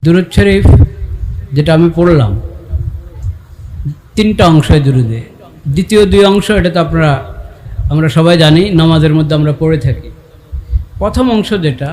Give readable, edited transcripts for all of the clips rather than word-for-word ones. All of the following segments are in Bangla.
দুরূদ শরীফ যেটা আমি পড়লাম, তিনটা অংশ দুরূদে। দ্বিতীয় দুই অংশ এটা তো আমরা সবাই জানি, নামাজের মধ্যে আমরা পড়ে থাকি। প্রথম অংশ যেটা,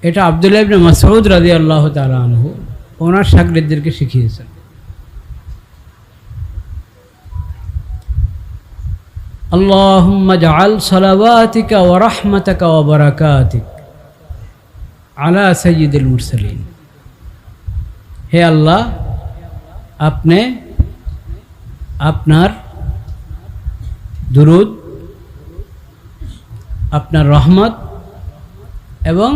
এটা আব্দুল্লাহ ইবনে মাসউদ রাদিয়াল্লাহু তাআলা আনহু ওনার শাগিরদেরকে শিখিয়েছেন। আল্লাহুম্মা জাআল সালাওয়াতিকা ওয়া রাহমাতাকা ওয়া বারাকাতিক আলা সাইয়্যিদিল মুরসালিন। হে আল্লাহ, আপনি আপনার দুরূদ, আপনার রহমত এবং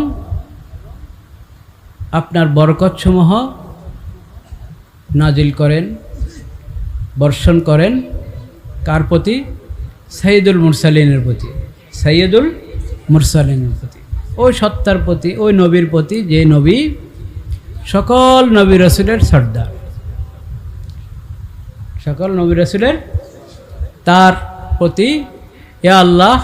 আপনার বরকতসমূহ নাজিল করেন, বর্ষণ করেন। কার প্রতি? সাইয়্যিদুল মুরসালিনের প্রতি। সাইয়্যিদুল মুরসালিনের প্রতি, ওই সত্তার প্রতি, ওই নবীর প্রতি যে নবী সকল নবী রাসূলের সর্দার, সকল নবী রাসূলের, তার প্রতি এ আল্লাহ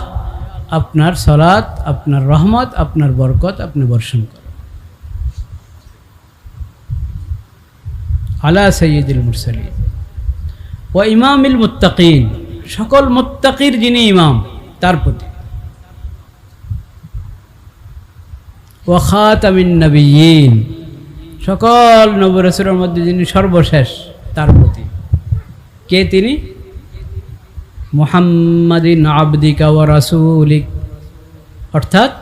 আপনার সালাত, আপনার রহমত, আপনার বরকত আপনি বর্ষণ করেন। আলা সাইয়্যিদিল মুরসালিন ওয়া ইমামিল মুত্তাকিন, সকল মুত্তাকির যিনি ইমাম তার প্রতি। ওয়া খাতামিন নবিয়্যিন, সকল নবী রাসূলের মধ্যে যিনি সর্বশেষ তার প্রতি। কে তিনি? মুহাম্মাদিন আবদিকা ওয়া রাসূলিক, অর্থাৎ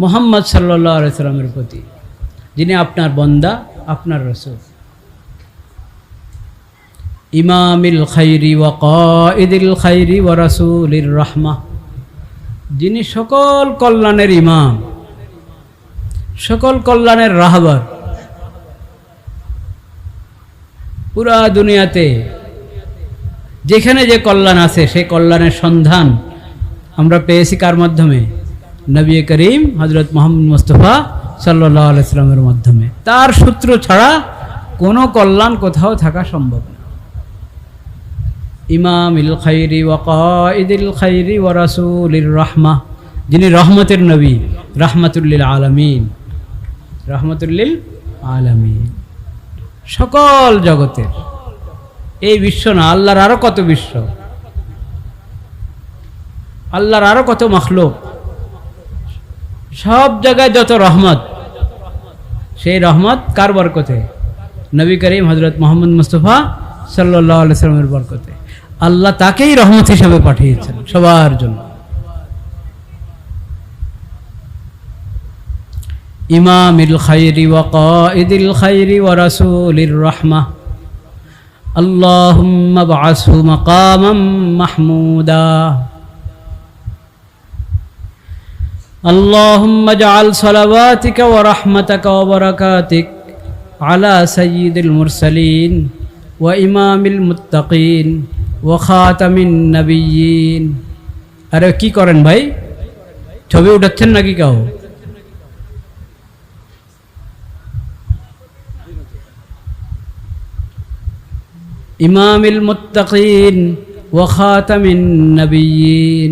মুহাম্মদ সাল্লাল্লাহু আলাইহি সাল্লামের প্রতি, যিনি আপনার বান্দা, আপনার রাসূল। ইমামিল খাইরি ওয়া কাইদিল খাইরি ওয়া রাসূলির রাহমাহ, যিনি সকল কল্যাণের ইমাম, সকল কল্যাণের রাহবার। পুরা দুনিয়াতে যেখানে যে কল্যাণ আছে সেই কল্যাণের সন্ধান আমরা পেয়েছি কার মাধ্যমে? নবী করিম হযরত মুহাম্মদ মুস্তাফা সাল্লাল্লাহু আলাইহি সাল্লামের মাধ্যমে। তার সূত্র ছাড়া কোনো কল্যাণ কোথাও থাকা সম্ভব না। ইমামিল খাইরি ওয়া কাইদিল খাইরি ওয়া রাসূলির রাহমাহ, যিনি রহমতের নবী, রাহমাতুল লিল আলামিন, রাহমাতুল লিল আলামিন, সকল জগতের। এই বিশ্ব না, আল্লাহর আরো কত বিশ্ব, আল্লাহর আরো কত মাখলুক, সব জায়গায় যত রহমত, সেই রহমত কার বরকতে? নবী করিম হযরত মুহাম্মদ মুস্তাফা সাল্লাল্লাহু আলাইহি সাল্লামের বরকতে। আল্লাহ তাকেই রহমত হিসেবে পাঠিয়েছেন সবার জন্য। ইমামিল খাইরি ওয়া কাইদিল খাইরি ওয়া রাসূলির রাহমাহ, আল্লাহুম্মা বআসহু মাকামান মাহমুদা, আল্লাহুম্মা জাআল সালাওয়াতিকা ওয়া রাহমাতাকা ওয়া বারাকাতিক আলা সাইয়্যিদিল মুরসালিন ওয়া ইমামিল মুত্তাকিন ওয়া খাতামিন নবিয়্যিন। আরে কি করেন ভাই, ছবি উঠাচ্ছেন নাকি কাউ? ইমামিল মুত্তাকিন ওয়া খাতামিন নবিয়্যিন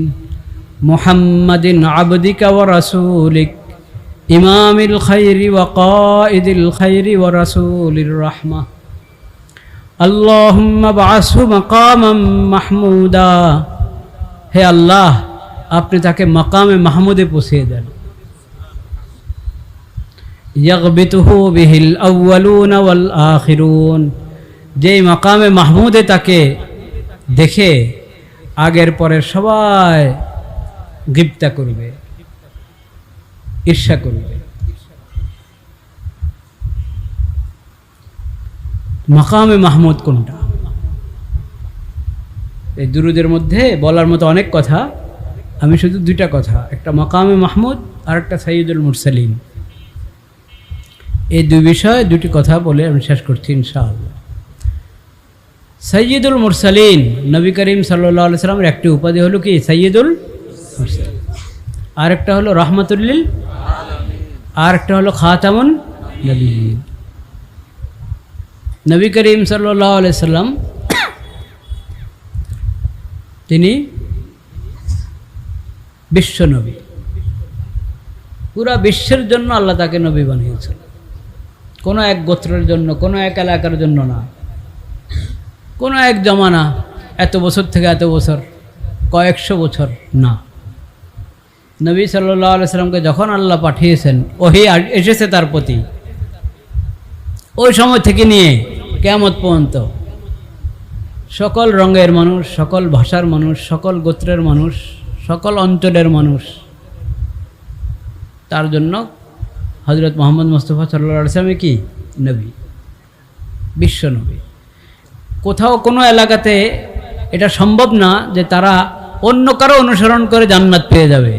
মুহাম্মাদিন আবদিকা ওয়া রাসূলিক ইমামিল খাইরি ওয়া কাইদিল খাইরি ওয়া রাসূলির রাহমাহ, আল্লাহুম্মা বআসহু মাকামান মাহমুদা। হে আল্লাহ, আপনি তাকে মাকামে মাহমুদে পৌঁছিয়ে দেন। ইয়াগবিতুহু বিহিল আউয়ালুনা ওয়াল আখিরুন, যেই মাকামে মাহমুদে তাকে দেখে আগের পরের সবাই গিবতা করবে, ঈর্ষা করবে। মাকামে মাহমুদ কোনটা? এই দুরূদের মধ্যে বলার মতো অনেক কথা, আমি শুধু দুইটা কথা, একটা মাকামে মাহমুদ আর একটা সাইয়্যিদুল মুরসালিন। এই দুই বিষয়ে দুটি কথা বলে আমি শেষ করছি ইনশাআল্লাহ। সাইয়্যিদুল মুরসালিন, নবী করিম সাল্লাল্লাহু আলাইহি সাল্লামের একটি উপাধি হলো কি? সাইয়্যিদুল মুরসালিন। আর একটা হলো রাহমাতুল লিল আলামিন, আর একটা হলো খাতামুন নবিয়্যিন। নবী করিম সাল্লাল্লাহু আলাইহি সাল্লাম তিনি বিশ্ব নবী, পুরা বিশ্বের জন্য আল্লাহ তাকে নবী বানিয়েছেন। কোনো এক গোত্রের জন্য, কোনো এক এলাকার জন্য না, কোনো এক জমানা, এত বছর থেকে এত বছর, কয়েকশো বছর না। নবী সাল্লাল্লাহু আলাইহি সাল্লামকে যখন আল্লাহ পাঠিয়েছেন, ওহী এসেছে তার প্রতি, ওই সময় থেকে নিয়ে কিয়ামত পর্যন্ত সকল রঙের মানুষ, সকল ভাষার মানুষ, সকল গোত্রের মানুষ, সকল অঞ্চলের মানুষ, তার জন্য হযরত মুহাম্মদ মুস্তাফা সাল্লাল্লাহু আলাইহি সাল্লাম কি নবী, বিশ্ব নবী। কোথাও কোনো এলাকাতে এটা সম্ভব না যে তারা অন্য কারো অনুসরণ করে জান্নাত পেয়ে যাবে,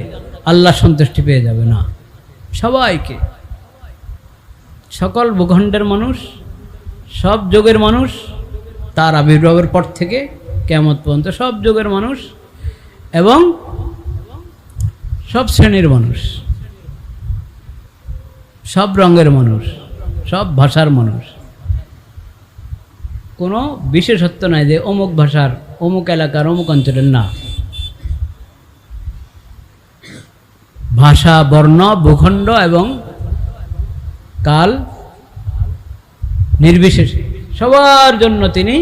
আল্লাহ সন্তুষ্টি পেয়ে যাবে, না। সবাইকে, সকল ভূখণ্ডের মানুষ, সব যুগের মানুষ, তার আবির্ভাবের পর থেকে কিয়ামত পর্যন্ত সব যুগের মানুষ এবং সব শ্রেণীর মানুষ, সব রঙের মানুষ, সব ভাষার মানুষ। কোনো বিশেষত্ব নাই যে অমুক ভাষার, অমুক এলাকার, অমুক অঞ্চলের, না। ভাষা, বর্ণ, ভূখণ্ড এবং কাল নির্বিশেষে সবার জন্য তিনি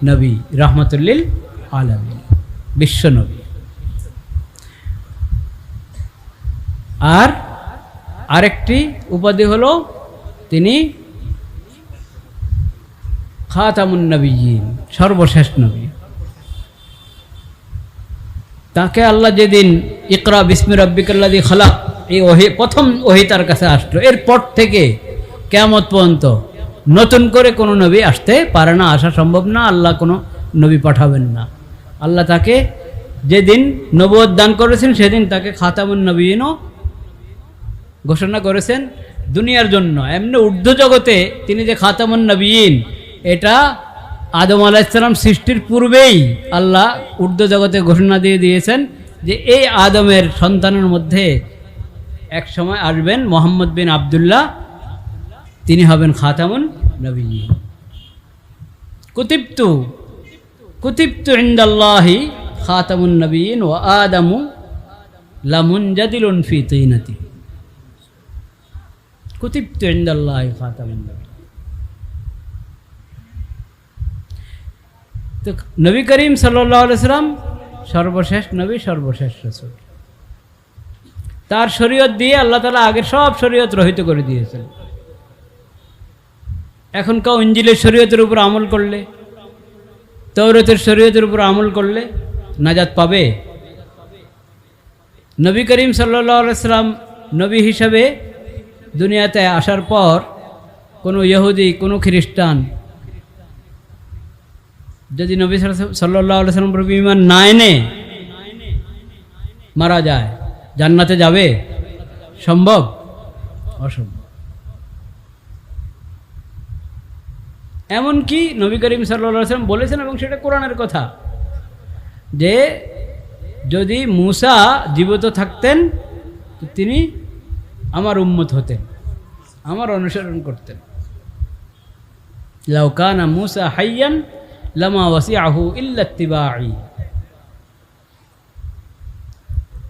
নবী, রাহমাতুল আলামিন, বিশ্ব নবী। আর আরেকটি উপাধি হলো তিনি খাতামুন নবিয়্যিন, সর্বশেষ নবী। তাকে আল্লাহ যেদিন ইকরা বিসমি রাব্বিকাল্লাযী খালাক, এই ওহী, প্রথম ওহী তার কাছে আসলো, এরপর থেকে কিয়ামত পর্যন্ত নতুন করে কোনো নবী আসতে পারে না, আসা সম্ভব না, আল্লাহ কোনো নবী পাঠাবেন না। আল্লাহ তাকে যেদিন নবুয়ত দান করেছেন সেদিন তাকে খাতামুন নবিয়্যিনও ঘোষণা করেছেন দুনিয়ার জন্য। এমনি ঊর্ধ্ব জগতে তিনি যে খাতামুন নবিয়্যিন, এটা আদম আলাইহিস সালাম সৃষ্টির পূর্বেই আল্লাহ ঊর্ধ্ব জগতে ঘোষণা দিয়ে দিয়েছেন যে এই আদমের সন্তানের মধ্যে এক সময় আসবেন মুহাম্মদ বিন আব্দুল্লাহ, তিনি হবেন খাতামুন নবিয়্যিন। কুতিবতু ইনদাল্লাহি খাতামুন নবিয়্যিন ওয়া আদামু লামুনজাদিলুন ফি তিনাতি। কুতিবতু ইনদাল্লাহি খাতামুন নবিয়্যিন। তো নবী করিম সাল্লাল্লাহু আলাইহি সাল্লাম সর্বশেষ নবী, সর্বশেষ রাসূল। তার শরীয়ত দিয়ে আল্লাহ তাআলা আগের সব শরীয়ত রহিত করে দিয়েছেন। এখন কেউ ইনজিলের শরীয়তের উপর আমল করলে, তাওরাতের শরীয়তের উপর আমল করলে নাজাত পাবে? নবী করিম সাল্লাল্লাহু আলাইহি সাল্লাম নবী হিসাবে দুনিয়াতে আসার পর কোনো ইহুদি, কোনো খ্রিস্টান যদি নবী সাল্লাল্লাহু আলাইহি সাল্লাম প্রতি ঈমান না এনে মারা যায়, জান্নাতে যাবে? সম্ভব? অসম্ভব। এমনকি নবী করিম সাল্লাল্লাহু আলাইহি সাল্লাম বলেছেন, এবং সেটা কোরআনের কথা, যে যদি মূসা জীবিত থাকতেন তো তিনি আমার উম্মত হতেন, আমার অনুসরণ করতেন। লাউ কানা মূসা হাইয়ান লামা ওয়াসিআহু ইল্লা ইত্তিবাঈ।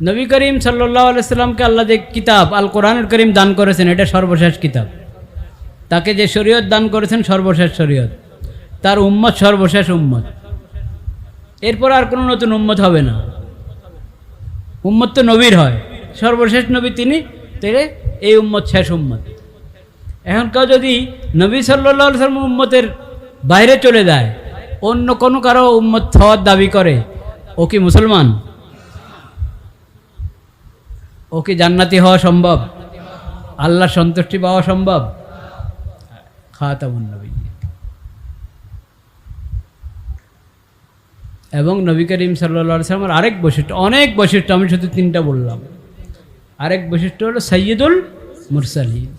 নবী করিম সাল্লাল্লাহু আলাইহি সাল্লামকে আল্লাহ যে কিতাব আল কোরআনুল কারীম দান করেছেন, এটা সর্বশেষ কিতাব। তাকে যে শরীয়ত দান করেছেন, সর্বশেষ শরীয়ত। তার উম্মত সর্বশেষ উম্মত, এরপর আর কোনো নতুন উম্মত হবে না। উম্মত তো নবীর হয়, সর্বশেষ নবী তিনি, তাহলে এই উম্মত শেষ উম্মত। এখন কেউ যদি নবী সাল্লাল্লাহু আলাইহি সাল্লাম উম্মতের বাইরে চলে যায়, অন্য কোনো কারো উম্মত হওয়ার দাবি করে, ও কি মুসলমান? ও কি জান্নাতি হওয়া সম্ভব? আল্লাহর সন্তুষ্টি পাওয়া সম্ভব? খাতামুন নবিয়্যিন। এবং নবী করিম সাল্লাল্লাহু আলাইহি সাল্লামের আরেক বৈশিষ্ট্য, অনেক বৈশিষ্ট্য, আমি শুধু 3টা বললাম। আরেক বৈশিষ্ট্য হলো সাইয়্যিদুল মুরসালিন।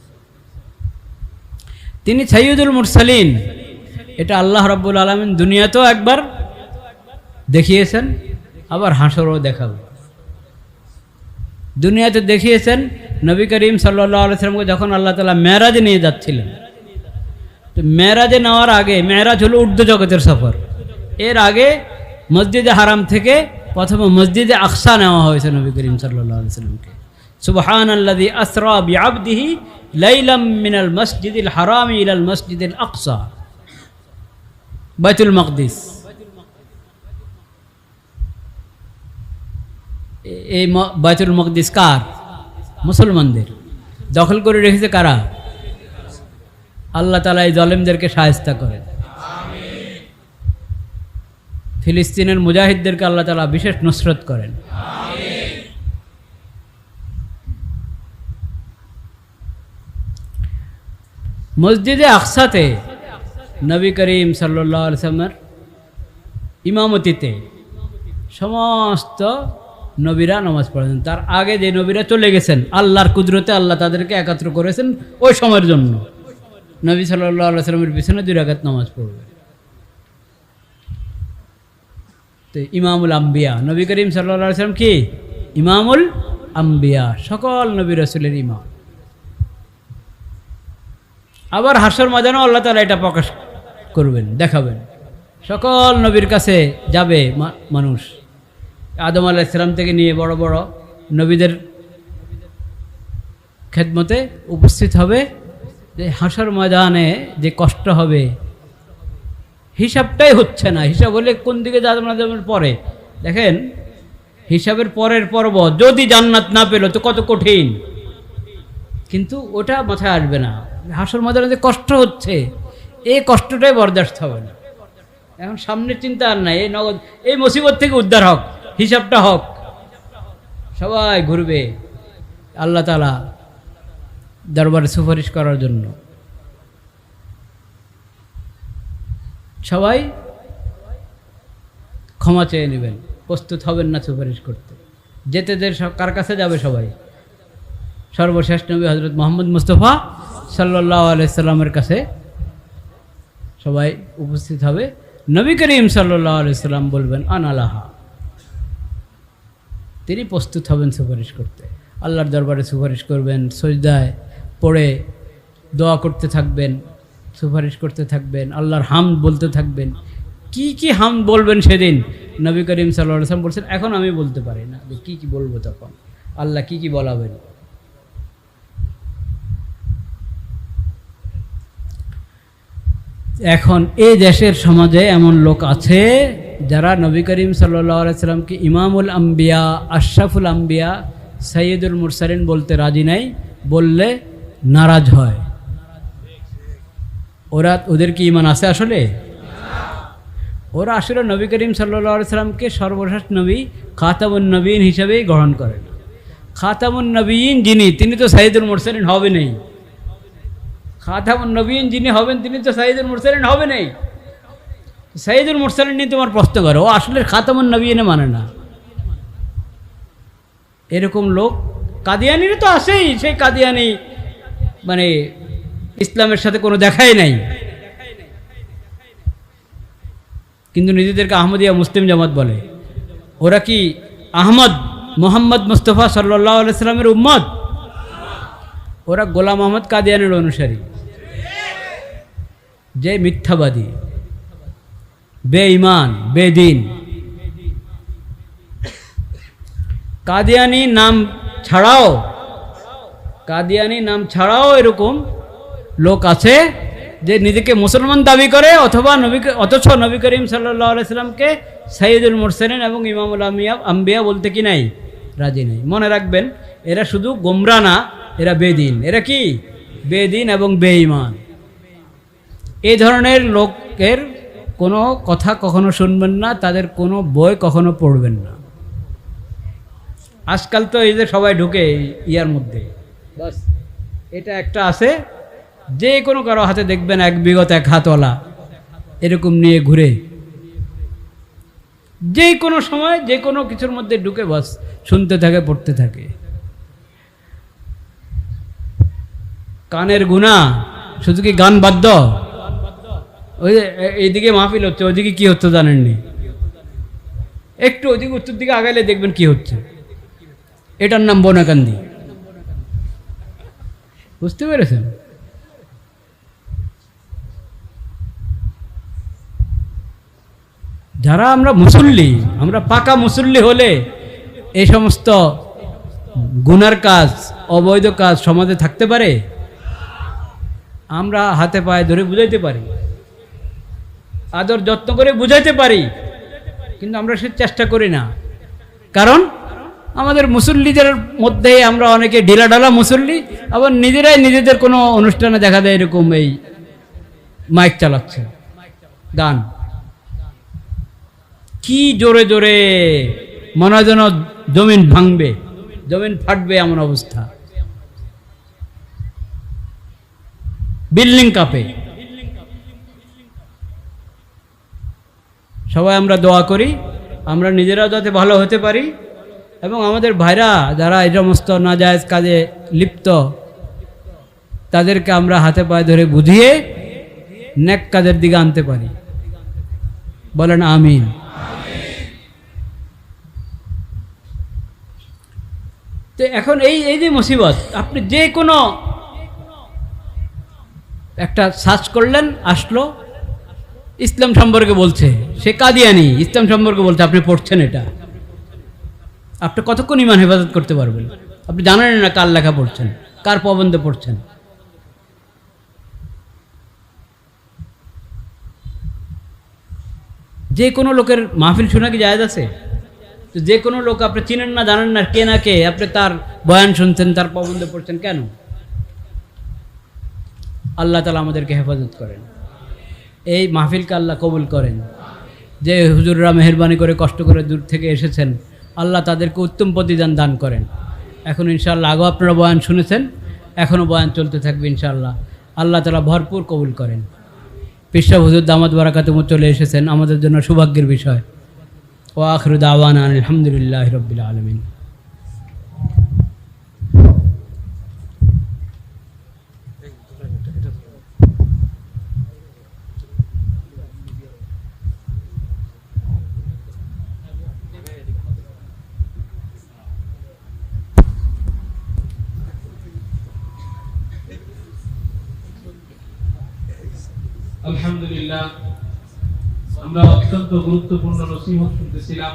তিনি সাইয়্যিদুল মুরসালিন, এটা আল্লাহ রাব্বুল আলামিন দুনিয়াতেও একবার দেখিয়েছেন, আবার হাসরেও দেখাবেন। দুনিয়াতে দেখিয়েছেন নবী করিম সাল্লাল্লাহু আলাইহি সাল্লামকে যখন আল্লাহ তাআলা মেরাজে নিয়ে যাচ্ছিলেন। তো মেরাজে নেওয়ার আগে, মেরাজ হলো ঊর্ধ্ব জগতের সফর, এর আগে মসজিদে হারাম থেকে প্রথমে মসজিদে আকসা নেওয়া হয়েছে নবী করিম সাল্লাল্লাহু আলাইহি সাল্লামকে। সুবহানাল্লাযী আসরা বিআবদিহি লাইলাম মিনাল মসজিদিল হারামি ইলাল মসজিদিল আকসা, বাইতুল মাকদিস। এই বাইতুল মাকদিস কার? মুসলমানদের। দখল করে রেখেছে কারা? আল্লাহ তাআলা এই জালেমদেরকে শায়েস্তা করেন। ফিলিস্তিনের মুজাহিদদেরকে আল্লাহ তাআলা বিশেষ নুসরত করেন। মসজিদে আকসাতে নবী করিম সাল্লাল্লাহু আলাইহি ওয়াসাল্লামের ইমামতিতে সমস্ত নবীরা নামাজ পড়েছেন। তার আগে যে নবীরা চলে গেছেন, আল্লাহর কুদরতে আল্লাহ তাদেরকে একাত্র করেছেন ওই সময়ের জন্য। নবী সাল্লাল্লাহু আলাইহি ওয়াসাল্লামের পিছনে 2 রাকাত নামাজ পড়বে। তো ইমামুল আম্বিয়া, নবী করিম সাল্লাল্লাহু আলাইহি ওয়াসাল্লাম কি? ইমামুল আম্বিয়া, সকল নবী রাসূলের ইমাম। আবার হাসর ময়দানে আল্লাহ তাআলা এটা প্রকাশ করবেন, দেখাবেন। সকল নবীর কাছে যাবে মানুষ, আদম আলাইহিস সালাম থেকে নিয়ে বড় বড় নবীদের খেদমতে উপস্থিত হবে। যে হাসর ময়দানে যে কষ্ট হবে, হিসাবটাই হচ্ছে না। হিসাব হলে কোন দিকে আদমের পরে, দেখেন হিসাবের পরের পর্ব, যদি জান্নাত না পেল তো কত কঠিন, কিন্তু ওটা মাথায় আসবে না। হাসর ময়দানে যে কষ্ট হচ্ছে, এই কষ্টটাই বরদাস্ত হবে না। এখন সামনের চিন্তা আর নাই, এই নগদ এই মুসিবত থেকে উদ্ধার হোক, হিসাবটা হোক, সবাই ঘুরবে আল্লাহ তাআলা দরবারে সুপারিশ করার জন্য। সবাই ক্ষমা চেয়ে নেবেন, প্রস্তুত হবেন না সুপারিশ করতে। যেতে কার কাছে যাবে? সবাই সর্বশেষ নবী হযরত মুহাম্মদ মুস্তাফা সাল্লাল্লাহু আলাইহি সাল্লামের কাছে সবাই উপস্থিত হবে। নবী করিম সাল্লাল্লাহু আলাইহি সাল্লাম বলবেন আনালাহা, তিনি প্রস্তুত হবেন সুপারিশ করতে। আল্লাহর দরবারে সুপারিশ করবেন, সজদায় পড়ে দোয়া করতে থাকবেন, সুপারিশ করতে থাকবেন, আল্লাহর হামদ বলতে থাকবেন। কি কি হামদ বলবেন সেদিন নবী করিম সাল্লাল্লাহু আলাইহি সাল্লাম বলছেন, এখন আমি বলতে পারি না যে কি কি বলবো, তখন আল্লাহ কি কি বলাবেন। এখন এই দেশের সমাজে এমন লোক আছে যারা নবী করিম সাল্লাল্লাহু আলাইহি সাল্লামকে ইমামুল আম্বিয়া, আশরাফুল আম্বিয়া, সাইয়্যিদুল মুরসালিন বলতে রাজি নাই, বললে নারাজ হয়। ওদের কি ঈমান আছে আসলে? ওরা আসলে নবী করিম সাল্লাল্লাহু আলাইহি সাল্লামকে সর্বশেষ নবী, খাতামুন নবীন হিসেবেই গ্রহণ করে না। খাতামুন নবীন যিনি, তিনি তো সাইয়্যিদুল মুরসালিন হবে নাই। খাতামুন নবীন যিনি হবেন, তিনি তো সাইয়্যিদুল মুরসালিন হবে নাই। সাইয়্যিদুল মুরসালিন নিয়ে তোমার প্রশ্ন করো, ও আসলে খাতামুন নবীনে মানে না। এরকম লোক কাদিয়ানিরও তো আছেই। সেই কাদিয়ানি মানে ইসলামের সাথে কোনো দেখাই নাই, কিন্তু নিজেদেরকে আহমদিয়া মুসলিম জামাত বলে। ওরা কি আহমদ মোহাম্মদ মুস্তাফা সাল্লাল্লাহু আলাইহি সাল্লামের উম্মত? ওরা গোলাম আহমদ কাদিয়ানির অনুসারী, যে মিথ্যাবাদী, বেঈমান, বেদিন। কাদিয়ানি নাম ছাড়াও এরকম লোক আছে যে নিজেকে মুসলমান দাবি করে, অথচ নবী করিম সাল্লাল্লাহু আলাইহি সাল্লামকে সাইয়্যিদুল মুরসালিন এবং ইমামুল আম্বিয়া বলতে কি নাই? রাজি নাই। মনে রাখবেন, এরা শুধু গোমরা না, এরা বেদিন। এরা কি? বেদিন এবং বেঈমান। এই ধরনের লোকের কোনো কথা কখনো শুনবেন না, তাদের কোনো বই কখনো পড়বেন না। আজকাল তো এই যে সবাই ঢুকে ইয়ার মধ্যে, বাস এটা একটা আছে, যে কোনো কারো হাতে দেখবেন বিগত এক হাতওয়ালা এরকম নিয়ে ঘুরে, যে কোনো সময় যে কোনো কিছুর মধ্যে ঢুকে বাস শুনতে থাকে, পড়তে থাকে। কানের গুণা, শুধু কি গান বাদ্য? ওই এইদিকে মাহফিল হচ্ছে, ওইদিকে কি হচ্ছে জানেননি? একটু ওইদিকে উত্তর দিকে আগাইলে দেখবেন কি হচ্ছে। এটার নাম বনাকান্দি। বুঝতে পেরেছেন? যারা আমরা মুসল্লি, আমরা পাকা মুসল্লি হলে এই সমস্ত গুনার কাজ, অবৈধ কাজ সমাজে থাকতে পারে? আমরা হাতে পায়ে ধরে বুঝাইতে পারি, আদর যত্ন করে বুঝাইতে পারি, কিন্তু আমরা সে চেষ্টা করি না। কারণ আমাদের মুসল্লিদের মধ্যে আমরা অনেকে ঢিলাঢালা মুসল্লি, আবার নিজেরাই নিজেদের কোনো অনুষ্ঠানে দেখা যায় এরকম এই মাইক চালাচ্ছে, গান কি জোরে জোরে, মনে হয় যেন জমিন ভাঙবে, জমিন ফাটবে এমন অবস্থা, বিল্ডিং কাঁপে। সবাই আমরা দোয়া করি আমরা নিজেরাও যাতে ভালো হতে পারি, এবং আমাদের ভাইরা যারা এই সমস্ত নাজায়েজ কাজে লিপ্ত তাদেরকে আমরা হাতে পায়ে ধরে বুঝিয়ে নেক কাজের দিকে আনতে পারি। বলেন আমিন। তো এখন এই যে মুসিবত, আপনি যে কোনো একটা সার্চ করলেন, আসলো ইসলাম সম্পর্কে বলছে, সে কাদিয়ানি, ইসলাম সম্পর্কে বলছে, আপনি পড়ছেন, এটা আপনি কতক্ষণ ইমান হেফাজত করতে পারবেন? আপনি জানেন না কার লেখা পড়ছেন, কার প্রবন্ধে পড়ছেন। যে কোনো লোকের মাহফিল শোনা কি জায়েজ আছে? তো যে কোনো লোক আপনি চিনেন না, জানেন না কে না কে, আপনি তার বয়ান শুনছেন, তার প্রবন্ধে পড়ছেন কেন? আল্লাহ তাআলা আমাদেরকে হেফাজত করেন, এই মাহফিলকে আল্লাহ কবুল করেন। যে হুজুররা মেহরবানি করে কষ্ট করে দূর থেকে এসেছেন, আল্লাহ তাদেরকে উত্তম প্রতিদান দান করেন। এখন ইনশাআল্লাহ আগেও আপনারা বয়ান শুনেছেন, এখনও বয়ান চলতে থাকবে ইনশাআল্লাহ। আল্লাহ তাআলা ভরপুর কবুল করেন। পীর সাহেব হুজুর দামাত বারাকাতুহু চলে এসেছেন, আমাদের জন্য সৌভাগ্যের বিষয়। ওয়া আখিরু দাওয়ানা আলহামদুলিল্লাহি রাব্বিল আলামিন। আলহামদুলিল্লাহ, আমরা অত্যন্ত গুরুত্বপূর্ণ নসিহত শুনতেছিলাম।